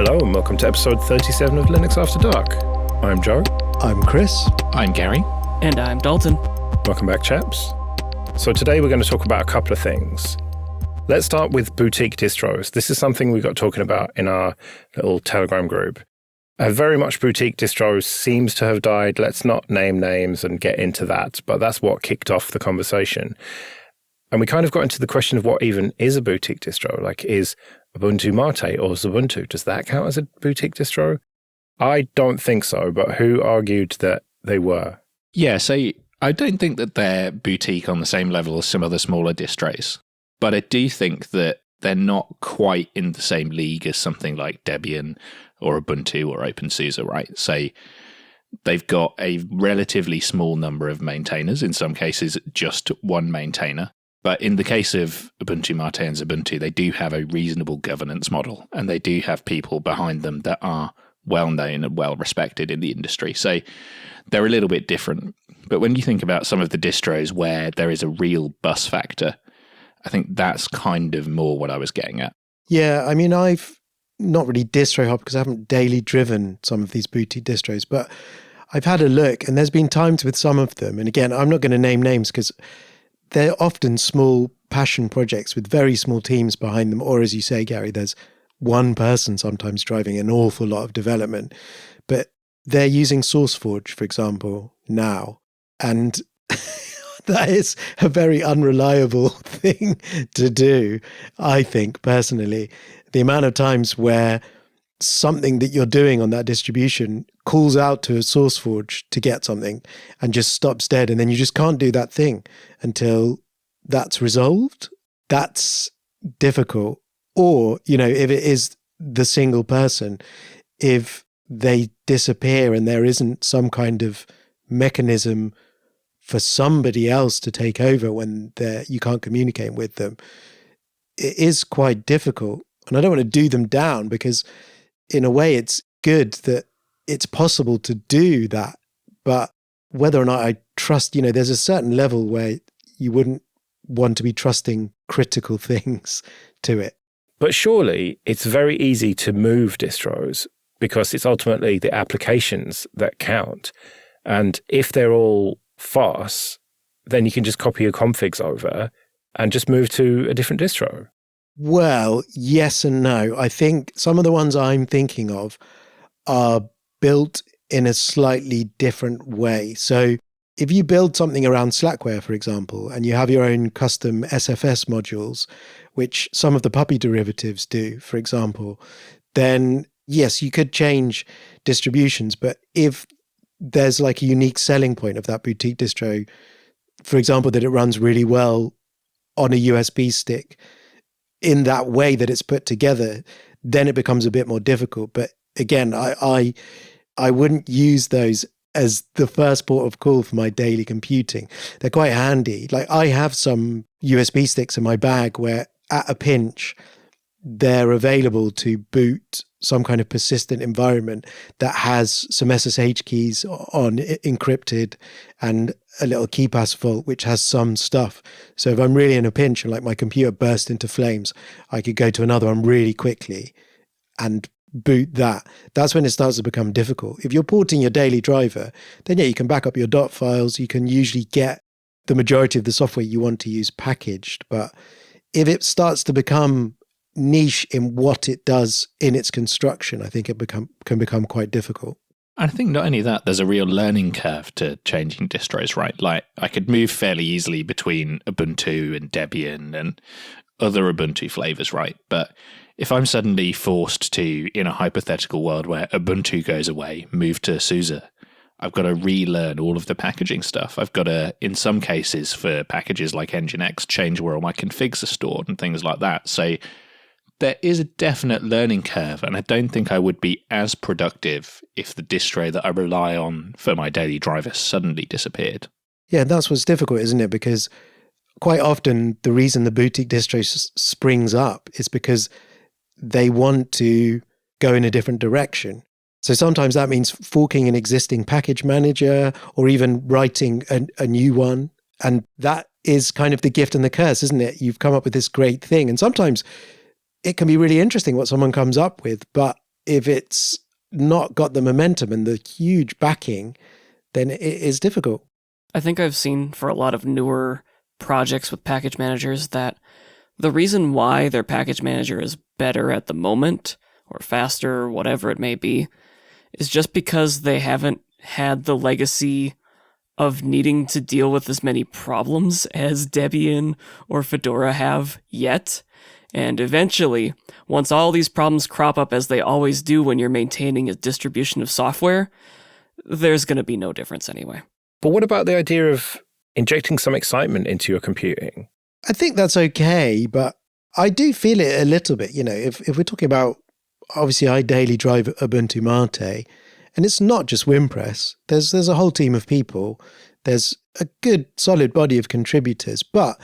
Hello and welcome to episode 37 of Linux After Dark. I'm Joe. I'm Chris. I'm Gary. And I'm Dalton. Welcome back, chaps. So today we're going to talk about a couple of things. Let's start with boutique distros. This is something we got talking about in our little Telegram group. A very much boutique distro seems to have died. Let's not name names and get into that, but that's what kicked off the conversation. And we kind of got into the question of what even is a boutique distro? Like, is Ubuntu Mate or Ubuntu, does that count as a boutique distro? I don't think so, but who argued that they were? Yeah, so I don't think that they're boutique on the same level as some other smaller distros, but I do think that they're not quite in the same league as something like Debian or Ubuntu or OpenSUSE, right? So they've got a relatively small number of maintainers, in some cases just one maintainer. But in the case of Ubuntu Mate and Ubuntu, they do have a reasonable governance model, and they do have people behind them that are well-known and well-respected in the industry. So they're a little bit different. But when you think about some of the distros where there is a real bus factor, I think that's kind of more what I was getting at. Yeah, I mean, I've not really distro hopped because I haven't daily driven some of these boutique distros, but I've had a look, and there's been times with some of them. And again, I'm not going to name names because they're often small passion projects with very small teams behind them. Or as you say, Gary, there's one person sometimes driving an awful lot of development. But they're using SourceForge, for example, now. And that is a very unreliable thing to do, I think, personally. The amount of times where something that you're doing on that distribution calls out to a SourceForge to get something and just stops dead, and then you just can't do that thing until that's resolved. That's difficult. Or, you know, if it is the single person, if they disappear and there isn't some kind of mechanism for somebody else to take over when you can't communicate with them, it is quite difficult. And I don't want to do them down because in a way it's good that it's possible to do that. But whether or not I trust, you know, there's a certain level where you wouldn't want to be trusting critical things to it. But surely it's very easy to move distros because it's ultimately the applications that count. And if they're all fast, then you can just copy your configs over and just move to a different distro. Well, yes and no. I think some of the ones I'm thinking of are built in a slightly different way. So if you build something around Slackware, for example, and you have your own custom SFS modules, which some of the Puppy derivatives do, for example, then yes, you could change distributions. But if there's like a unique selling point of that boutique distro, for example, that it runs really well on a USB stick in that way that it's put together, then it becomes a bit more difficult. But again, I wouldn't use those as the first port of call for my daily computing. They're quite handy. Like I have some USB sticks in my bag where at a pinch, they're available to boot some kind of persistent environment that has some SSH keys on encrypted and a little KeyPass vault, which has some stuff. So if I'm really in a pinch and like my computer burst into flames, I could go to another one really quickly and boot that. That's when it starts to become difficult. If you're porting your daily driver, then yeah, you can back up your dot files. You can usually get the majority of the software you want to use packaged. But if it starts to become niche in what it does in its construction, I think it can become quite difficult. I think not only that, there's a real learning curve to changing distros, right? Like I could move fairly easily between Ubuntu and Debian and other Ubuntu flavors, right? But if I'm suddenly forced to, in a hypothetical world where Ubuntu goes away, move to SUSE, I've got to relearn all of the packaging stuff. I've got to, in some cases for packages like Nginx, change where all my configs are stored and things like that. So there is a definite learning curve, and I don't think I would be as productive if the distro that I rely on for my daily driver suddenly disappeared. Yeah, that's what's difficult, isn't it? Because quite often the reason the boutique distro springs up is because they want to go in a different direction. So sometimes that means forking an existing package manager or even writing a new one. And that is kind of the gift and the curse, isn't it? You've come up with this great thing. And sometimes it can be really interesting what someone comes up with, but if it's not got the momentum and the huge backing, then it is difficult. I think I've seen for a lot of newer projects with package managers that the reason why their package manager is better at the moment, or faster, or whatever it may be, is just because they haven't had the legacy of needing to deal with as many problems as Debian or Fedora have yet. And eventually, once all these problems crop up as they always do when you're maintaining a distribution of software, there's going to be no difference anyway. But what about the idea of injecting some excitement into your computing? I think that's okay, but I do feel it a little bit. If we're talking about, obviously I daily drive Ubuntu Mate, and it's not just WinPress. There's a whole team of people. There's a good solid body of contributors, but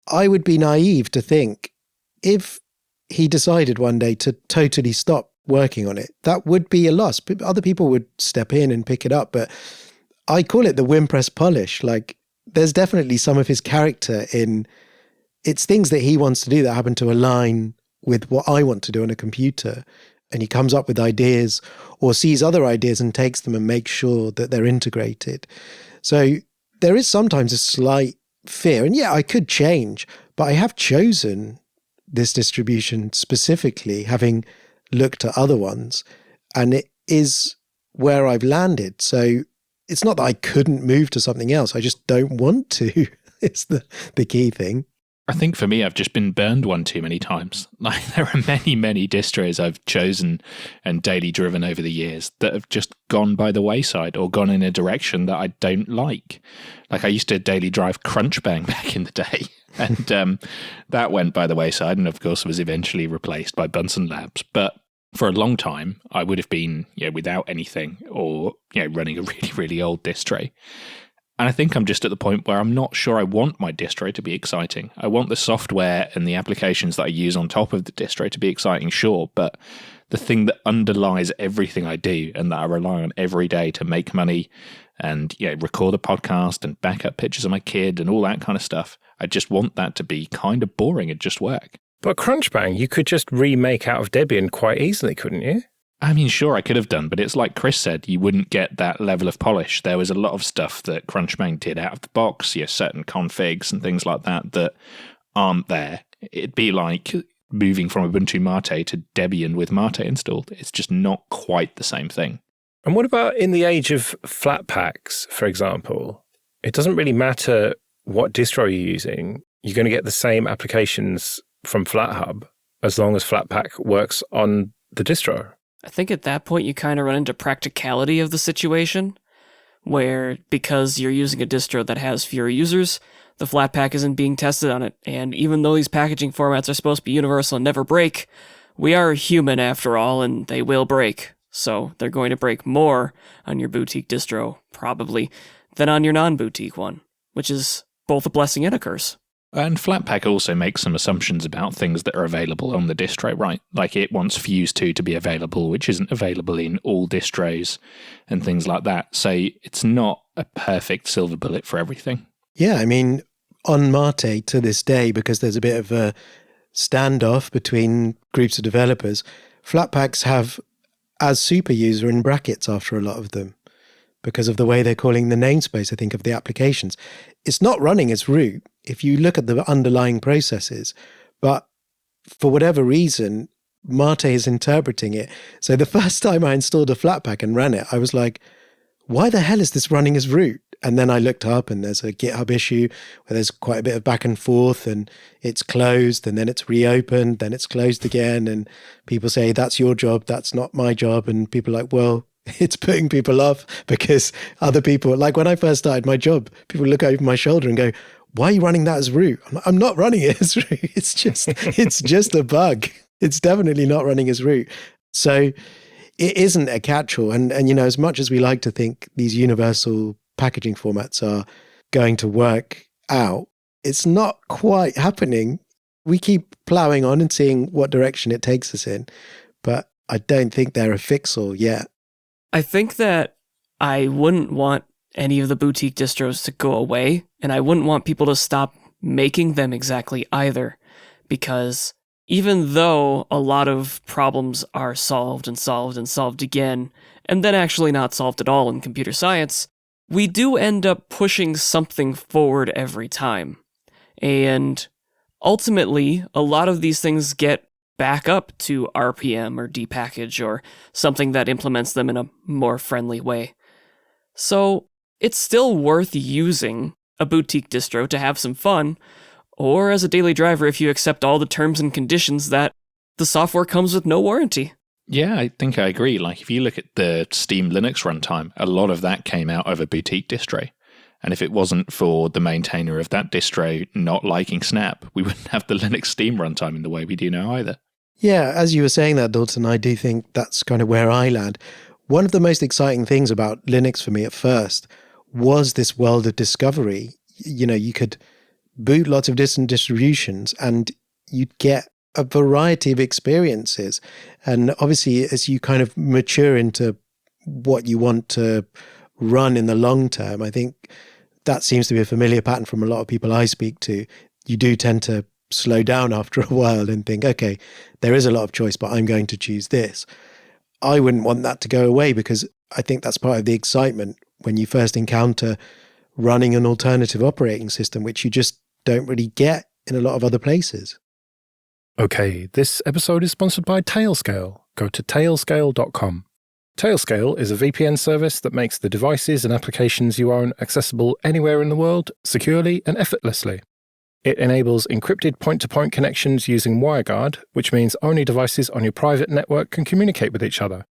I would be naive to think if he decided one day to totally stop working on it, that would be a loss. Other people would step in and pick it up, but I call it the WinPress polish. Like, there's definitely some of his character in it's things that he wants to do that happen to align with what I want to do on a computer. And he comes up with ideas or sees other ideas and takes them and makes sure that they're integrated. So there is sometimes a slight fear. And yeah, I could change, but I have chosen this distribution specifically, having looked at other ones, and it is where I've landed. So it's not that I couldn't move to something else. I just don't want to. It's the key thing. I think for me, I've just been burned one too many times. Like, there are many, many distros I've chosen and daily driven over the years that have just gone by the wayside or gone in a direction that I don't like. Like, I used to daily drive Crunchbang back in the day, and that went by the wayside and, of course, was eventually replaced by Bunsen Labs. But for a long time, I would have been without anything or running a really, really old distro. And I think I'm just at the point where I'm not sure I want my distro to be exciting. I want the software and the applications that I use on top of the distro to be exciting, sure, but the thing that underlies everything I do and that I rely on every day to make money and record a podcast and back up pictures of my kid and all that kind of stuff, I just want that to be kind of boring and just work. But Crunchbang, you could just remake out of Debian quite easily, couldn't you? I mean, sure, I could have done, but it's like Chris said, you wouldn't get that level of polish. There was a lot of stuff that Crunchbang did out of the box, certain configs and things like that aren't there. It'd be like moving from Ubuntu Mate to Debian with Mate installed. It's just not quite the same thing. And what about in the age of Flatpaks, for example? It doesn't really matter what distro you're using. You're going to get the same applications from FlatHub as long as Flatpak works on the distro. I think at that point you kind of run into practicality of the situation, where because you're using a distro that has fewer users, the Flatpak isn't being tested on it. And even though these packaging formats are supposed to be universal and never break, we are human after all, and they will break. So they're going to break more on your boutique distro, probably, than on your non-boutique one, which is both a blessing and a curse. And Flatpak also makes some assumptions about things that are available on the distro, right? Like, it wants Fuse 2 to be available, which isn't available in all distros and things like that. So it's not a perfect silver bullet for everything. Yeah, I mean, on Mate to this day, because there's a bit of a standoff between groups of developers, Flatpaks have as super user in brackets after a lot of them, because of the way they're calling the namespace, I think, of the applications. It's not running as root if you look at the underlying processes, but for whatever reason, Mate is interpreting it. So the first time I installed a Flatpak and ran it, I was like, why the hell is this running as root? And then I looked up and there's a GitHub issue where there's quite a bit of back and forth, and it's closed and then it's reopened, then it's closed again. And people say, that's your job, that's not my job. And people are like, well, it's putting people off because other people, like when I first started my job, people look over my shoulder and go, why are you running that as root? I'm not running it as root. It's just a bug. It's definitely not running as root. So it isn't a catch-all. And as much as we like to think these universal packaging formats are going to work out, it's not quite happening. We keep plowing on and seeing what direction it takes us in, but I don't think they're a fix-all yet. I think that I wouldn't want any of the boutique distros to go away, and I wouldn't want people to stop making them exactly either, because, even though a lot of problems are solved and solved and solved again, and then actually not solved at all in computer science, we do end up pushing something forward every time. And ultimately, a lot of these things get back up to RPM or depackage or something that implements them in a more friendly way. So it's still worth using a boutique distro to have some fun, or as a daily driver if you accept all the terms and conditions that the software comes with no warranty. Yeah, I think I agree. Like, if you look at the Steam Linux runtime, a lot of that came out of a boutique distro. And if it wasn't for the maintainer of that distro not liking Snap, we wouldn't have the Linux Steam runtime in the way we do now either. Yeah, as you were saying that, Dalton, I do think that's kind of where I land. One of the most exciting things about Linux for me at first was this world of discovery. You know, you could boot lots of different distributions and you'd get a variety of experiences. And obviously, as you kind of mature into what you want to run in the long term, I think that seems to be a familiar pattern from a lot of people I speak to. You do tend to slow down after a while and think, okay, there is a lot of choice, but I'm going to choose this. I wouldn't want that to go away because I think that's part of the excitement when you first encounter running an alternative operating system, which you just don't really get in a lot of other places. Okay, this episode is sponsored by Tailscale. Go to tailscale.com. Tailscale is a VPN service that makes the devices and applications you own accessible anywhere in the world, securely and effortlessly. It enables encrypted point-to-point connections using WireGuard, which means only devices on your private network can communicate with each other.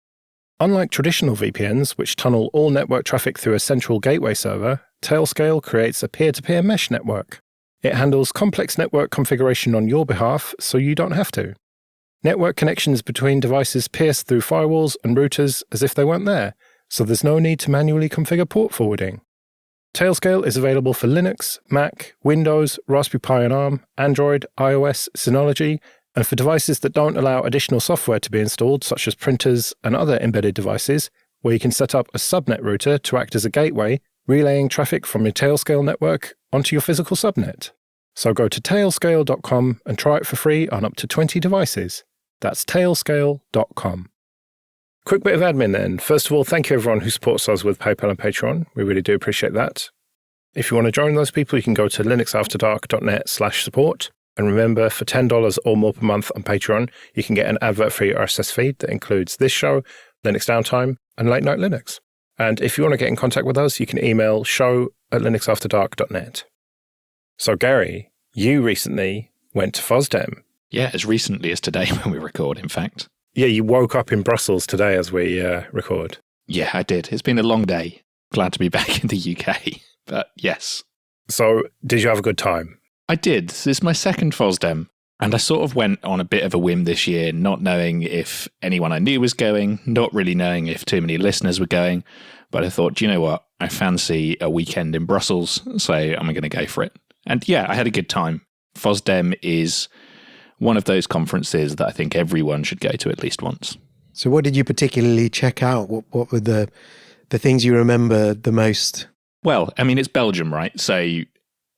Unlike traditional VPNs, which tunnel all network traffic through a central gateway server, Tailscale creates a peer-to-peer mesh network. It handles complex network configuration on your behalf, so you don't have to. Network connections between devices pierce through firewalls and routers as if they weren't there, so there's no need to manually configure port forwarding. Tailscale is available for Linux, Mac, Windows, Raspberry Pi and ARM, Android, iOS, Synology, and for devices that don't allow additional software to be installed, such as printers and other embedded devices, where you can set up a subnet router to act as a gateway, relaying traffic from your Tailscale network onto your physical subnet. So go to tailscale.com and try it for free on up to 20 devices. That's tailscale.com. Quick bit of admin then. First of all, thank you everyone who supports us with PayPal and Patreon. We really do appreciate that. If you want to join those people, you can go to linuxafterdark.net/support. And remember, for $10 or more per month on Patreon, you can get an advert-free RSS feed that includes this show, Linux Downtime, and Late Night Linux. And if you want to get in contact with us, you can email show@linuxafterdark.net. So Gary, you recently went to Fosdem. Yeah, as recently as today when we record, in fact. Yeah, you woke up in Brussels today as we record. Yeah, I did. It's been a long day. Glad to be back in the UK. But yes. So, did you have a good time? I did. This is my second Fosdem. And I sort of went on a bit of a whim this year, not knowing if anyone I knew was going, not really knowing if too many listeners were going. But I thought, you know what? I fancy a weekend in Brussels, so I'm going to go for it. And yeah, I had a good time. Fosdem is one of those conferences that I think everyone should go to at least once. So what did you particularly check out? What were the things you remember the most? Well, I mean, it's Belgium, right? So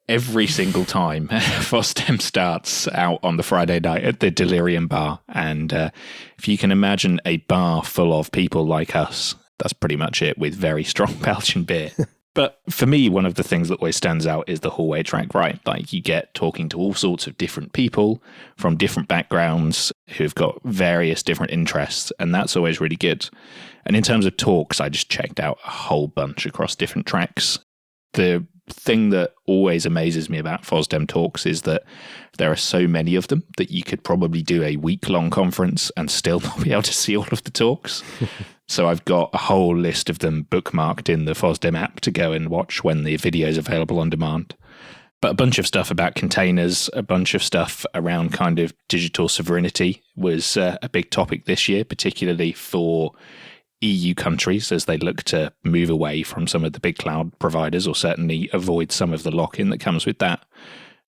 every single time Fosdem starts out on the Friday night at the Delirium Bar. And if you can imagine a bar full of people like us, that's pretty much it, with very strong Belgian beer. But for me, one of the things that always stands out is the hallway track, right? Like, you get talking to all sorts of different people from different backgrounds who've got various different interests, and that's always really good. And in terms of talks, I just checked out a whole bunch across different tracks. The thing that always amazes me about Fosdem talks is that there are so many of them that you could probably do a week-long conference and still not be able to see all of the talks. So I've got a whole list of them bookmarked in the Fosdem app to go and watch when the video is available on demand. But a bunch of stuff about containers, a bunch of stuff around kind of digital sovereignty was a big topic this year, particularly for EU countries as they look to move away from some of the big cloud providers, or certainly avoid some of the lock-in that comes with that.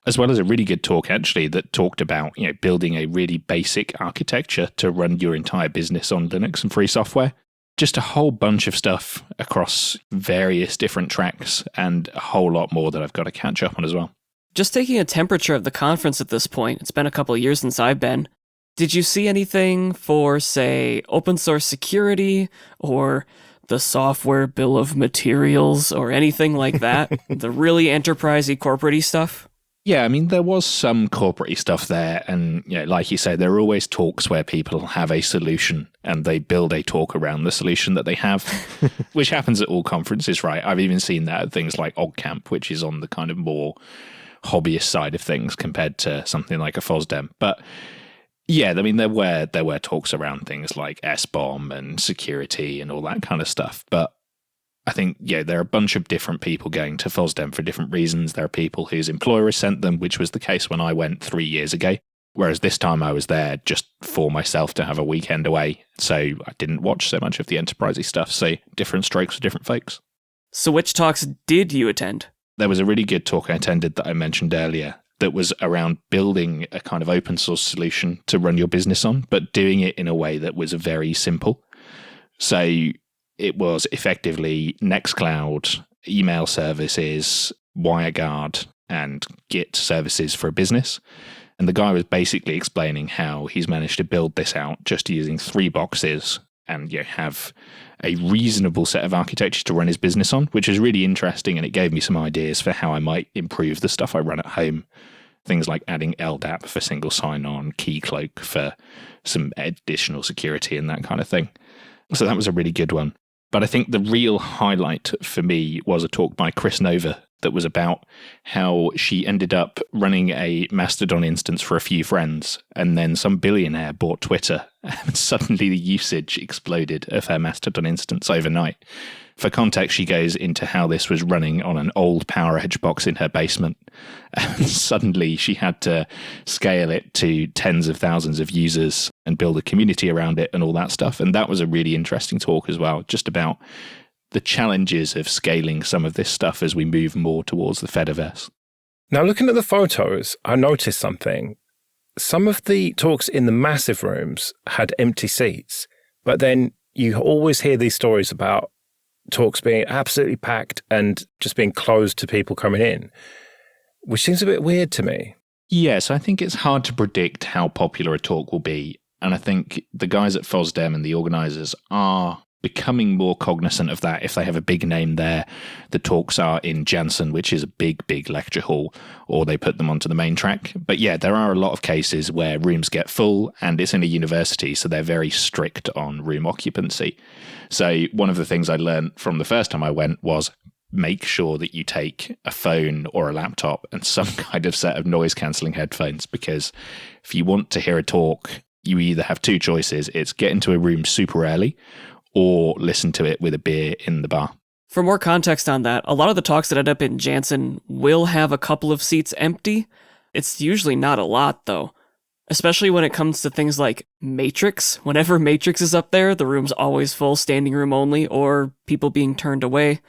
As well as a really good talk, actually, that talked about, you know, building a really basic architecture to run your entire business on Linux and free software. Just a whole bunch of stuff across various different tracks, and a whole lot more that I've got to catch up on as well. Just taking a temperature of the conference at this point, it's been a couple of years since I've been. Did you see anything for, say, open source security or the software bill of materials or anything like that? The really enterprisey, corporate-y stuff? Yeah, I mean, there was some corporate stuff there. And like you say, there are always talks where people have a solution and they build a talk around the solution that they have, which happens at all conferences, right? I've even seen that at things like OggCamp, which is on the kind of more hobbyist side of things compared to something like a Fosdem. But yeah, I mean, there were talks around things like SBOM and security and all that kind of stuff. But I think, there are a bunch of different people going to Fosdem for different reasons. There are people whose employers sent them, which was the case when I went 3 years ago. Whereas this time I was there just for myself to have a weekend away. So I didn't watch so much of the enterprisey stuff. So different strokes for different folks. So which talks did you attend? There was a really good talk I attended that I mentioned earlier that was around building a kind of open source solution to run your business on, but doing it in a way that was very simple. So it was effectively Nextcloud, email services, WireGuard, and Git services for a business. And the guy was basically explaining how he's managed to build this out just using 3 boxes and have a reasonable set of architecture to run his business on, which is really interesting. And it gave me some ideas for how I might improve the stuff I run at home. Things like adding LDAP for single sign-on, Keycloak for some additional security and that kind of thing. So that was a really good one. But I think the real highlight for me was a talk by Chris Nova that was about how she ended up running a Mastodon instance for a few friends, and then some billionaire bought Twitter, and suddenly the usage exploded of her Mastodon instance overnight. For context, she goes into how this was running on an old PowerEdge box in her basement, and suddenly she had to scale it to tens of thousands of users and build a community around it and all that stuff. And that was a really interesting talk as well, just about the challenges of scaling some of this stuff as we move more towards the Fediverse. Now, looking at the photos, I noticed something. Some of the talks in the massive rooms had empty seats, but then you always hear these stories about talks being absolutely packed and just being closed to people coming in, which seems a bit weird to me. Yes, I think it's hard to predict how popular a talk will be. And I think the guys at Fosdem and the organisers are becoming more cognizant of that. If they have a big name there, the talks are in Janssen, which is a big lecture hall, or they put them onto the main track. But yeah, there are a lot of cases where rooms get full, and it's in a university, so they're very strict on room occupancy. So one of the things I learned from the first time I went was make sure that you take a phone or a laptop and some kind of set of noise cancelling headphones, because if you want to hear a talk, you either have 2 choices. It's get into a room super early or listen to it with a beer in the bar. For more context on that, a lot of the talks that end up in Janssen will have a couple of seats empty. It's usually not a lot, though. Especially when it comes to things like Matrix. Whenever Matrix is up there, the room's always full, standing room only, or people being turned away.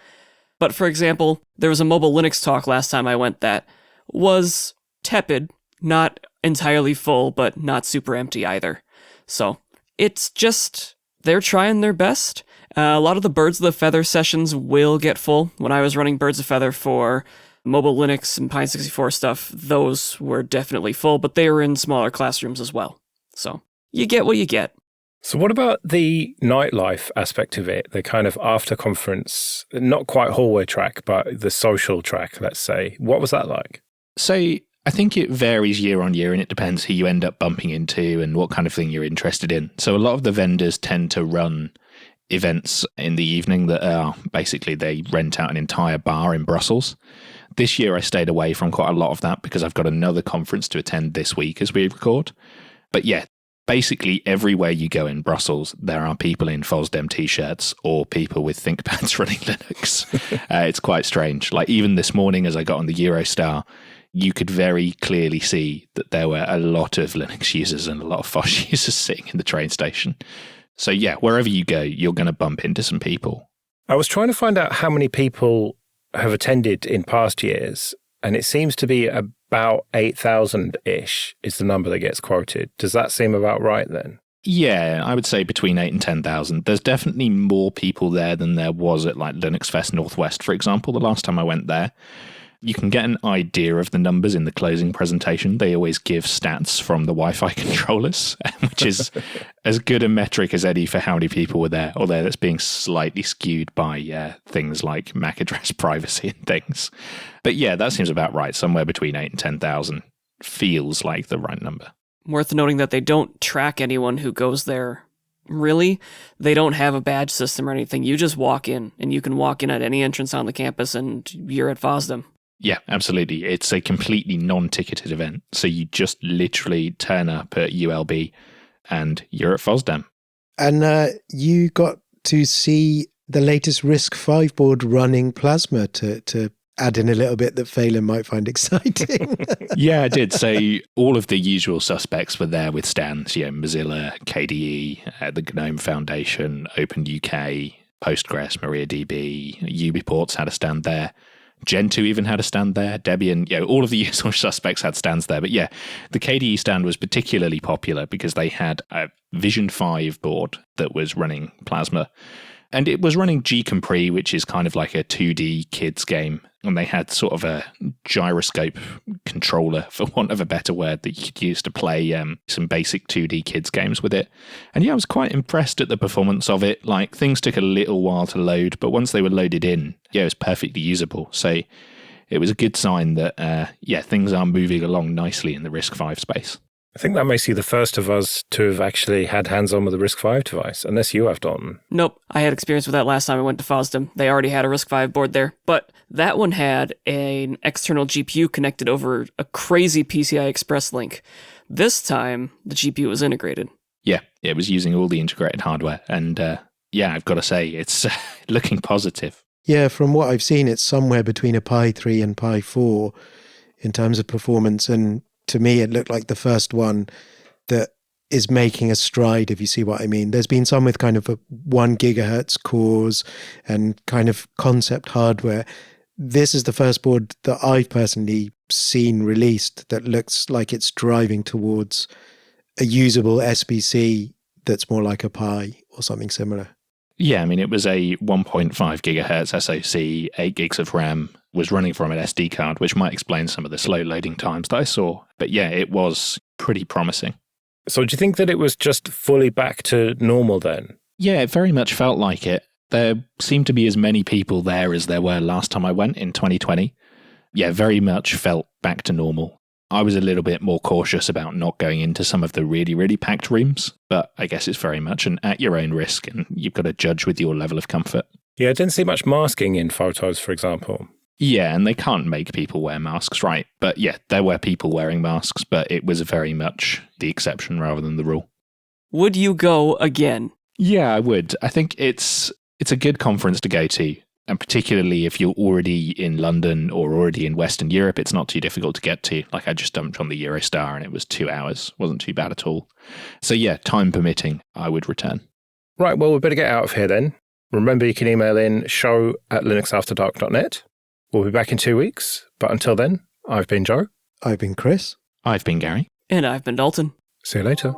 But for example, there was a mobile Linux talk last time I went that was tepid, not entirely full, but not super empty either. So it's just, they're trying their best. A lot of the Birds of the Feather sessions will get full. When I was running Birds of Feather for mobile Linux and Pine 64 stuff, those were definitely full, but they were in smaller classrooms as well. So you get what you get. So what about the nightlife aspect of it, the kind of after-conference, not quite hallway track, but the social track, let's say? What was that like? So I think it varies year on year, and it depends who you end up bumping into and what kind of thing you're interested in. So a lot of the vendors tend to run events in the evening that are basically they rent out an entire bar in Brussels. This year I stayed away from quite a lot of that because I've got another conference to attend this week as we record. But yeah, basically everywhere you go in Brussels, there are people in Fosdem t-shirts or people with ThinkPads running Linux. It's quite strange. Like even this morning as I got on the Eurostar, you could very clearly see that there were a lot of Linux users and a lot of Fosh users sitting in the train station. So yeah, wherever you go, you're going to bump into some people. I was trying to find out how many people have attended in past years, and it seems to be about 8,000-ish is the number that gets quoted. Does that seem about right then? Yeah, I would say between 8 and 10,000. There's definitely more people there than there was at like Linux Fest Northwest, for example, the last time I went there. You can get an idea of the numbers in the closing presentation. They always give stats from the Wi-Fi controllers, which is as good a metric as any for how many people were there, although that's being slightly skewed by things like MAC address privacy and things. But yeah, that seems about right. Somewhere between 8 and 10,000 feels like the right number. Worth noting that they don't track anyone who goes there. Really, they don't have a badge system or anything. You just walk in, and you can walk in at any entrance on the campus, and you're at Fosdem. Yeah, absolutely. It's a completely non-ticketed event. So you just literally turn up at ULB and you're at Fosdem. And you got to see the latest RISC-V board running Plasma to add in a little bit that Phelan might find exciting. Yeah, I did. So all of the usual suspects were there with stands, Mozilla, KDE, the GNOME Foundation, OpenUK, Postgres, MariaDB, UbiPorts had a stand there. Gentoo even had a stand there. Debian, all of the usual suspects had stands there. But yeah, the KDE stand was particularly popular because they had a Vision 5 board that was running Plasma. And it was running Gcompré, which is kind of like a 2D kids game. And they had sort of a gyroscope controller, for want of a better word, that you could use to play some basic 2D kids games with it. And yeah, I was quite impressed at the performance of it. Like, things took a little while to load, but once they were loaded in, it was perfectly usable. So it was a good sign that, things are moving along nicely in the RISC-V space. I think that makes you the first of us to have actually had hands-on with a RISC-V device, unless you have, Dalton. Nope, I had experience with that last time I went to Fosdem. They already had a RISC-V board there, but that one had an external GPU connected over a crazy PCI Express link. This time, the GPU was integrated. Yeah, it was using all the integrated hardware, and I've got to say, it's looking positive. Yeah, from what I've seen, it's somewhere between a Pi 3 and Pi 4 in terms of performance, and to me, it looked like the first one that is making a stride, if you see what I mean. There's been some with kind of a 1 gigahertz cores and kind of concept hardware. This is the first board that I've personally seen released that looks like it's driving towards a usable SBC that's more like a Pi or something similar. Yeah, I mean, it was a 1.5 gigahertz SoC, 8 gigs of RAM, was running from an SD card, which might explain some of the slow loading times that I saw. But yeah, it was pretty promising. So do you think that it was just fully back to normal then? Yeah, it very much felt like it. There seemed to be as many people there as there were last time I went in 2020. Yeah, very much felt back to normal. I was a little bit more cautious about not going into some of the really, really packed rooms, but I guess it's very much an at your own risk, and you've got to judge with your level of comfort. Yeah, I didn't see much masking in photos, for example. Yeah, and they can't make people wear masks, right? But yeah, there were people wearing masks, but it was very much the exception rather than the rule. Would you go again? Yeah, I would. I think it's a good conference to go to. And particularly if you're already in London or already in Western Europe, it's not too difficult to get to. Like, I just jumped on the Eurostar and it was 2 hours. Wasn't too bad at all. So yeah, time permitting, I would return. Right, well, we better get out of here then. Remember, you can email in show@linuxafterdark.net. We'll be back in 2 weeks. But until then, I've been Joe. I've been Chris. I've been Gary. And I've been Dalton. See you later.